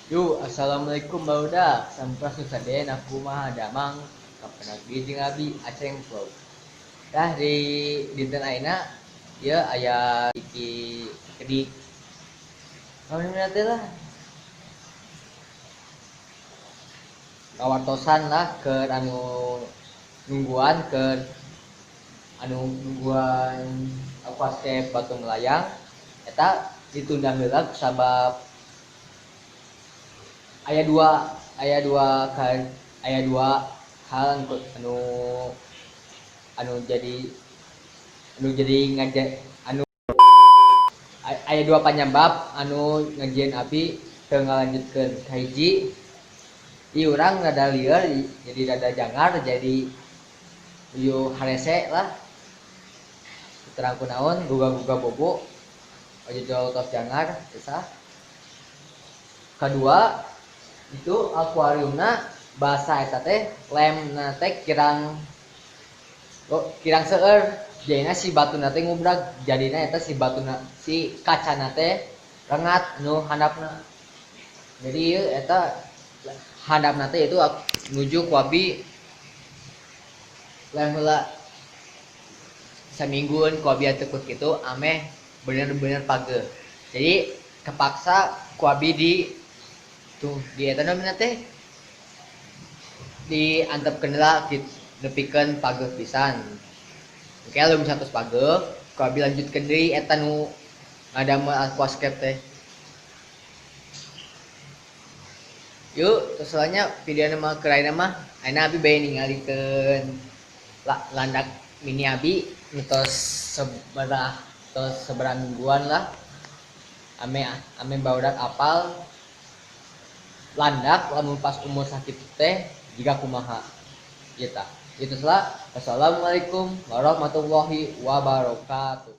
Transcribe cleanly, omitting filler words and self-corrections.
Yuk, assalamualaikum bauda. Sampras nusaden aku mah damang kapanag jeung abi aceng flow. Dah di dinten ayeuna ieu aya iki kedik. Namun teh lah kawartosan lah ke anu nungguan ke anu nungguan aquascape Batu Melayang eta ditunda heula sabab aya dua aya dua kan aya dua hal anu anu jadi anu jadi ngajak anu aya dua penyebab anu ngajian abi teu ngalanjutkeun. Kahiji ieu urang rada lieur jadi rada jangar jadi ieu harese lah terang kunaon guga-guga bobo aja jauh tos jangar kisah. Kedua itu akuariumna bahasa eta teh lemna teh kirang seueur jadinya si batuna teh ngubrag jadinya eta si batuna si kacana teh rengat nu handapna jadi ieu eta handapna teh itu nuju ku abi lem heula samingguan ku abi teu kitu ameh bener-bener pageuh jadi kepaksa ku abi di tuh di eta namanya teh diantepkeun heula nepikeun pageuh pisan. Oke, lamun satos pageuh, ku abi lanjutkeun deui eta nu ngadamel aquascape teh. Yuk, soalnya video mah keraina mah ayeuna abi bae ningalikeun landak mini abi mitos seberang mingguan lah. Ame barudak apal landak lamun pas umur sakit teh jika kumaha gitu. Itu salah. Wassalamualaikum warahmatullahi wabarakatuh.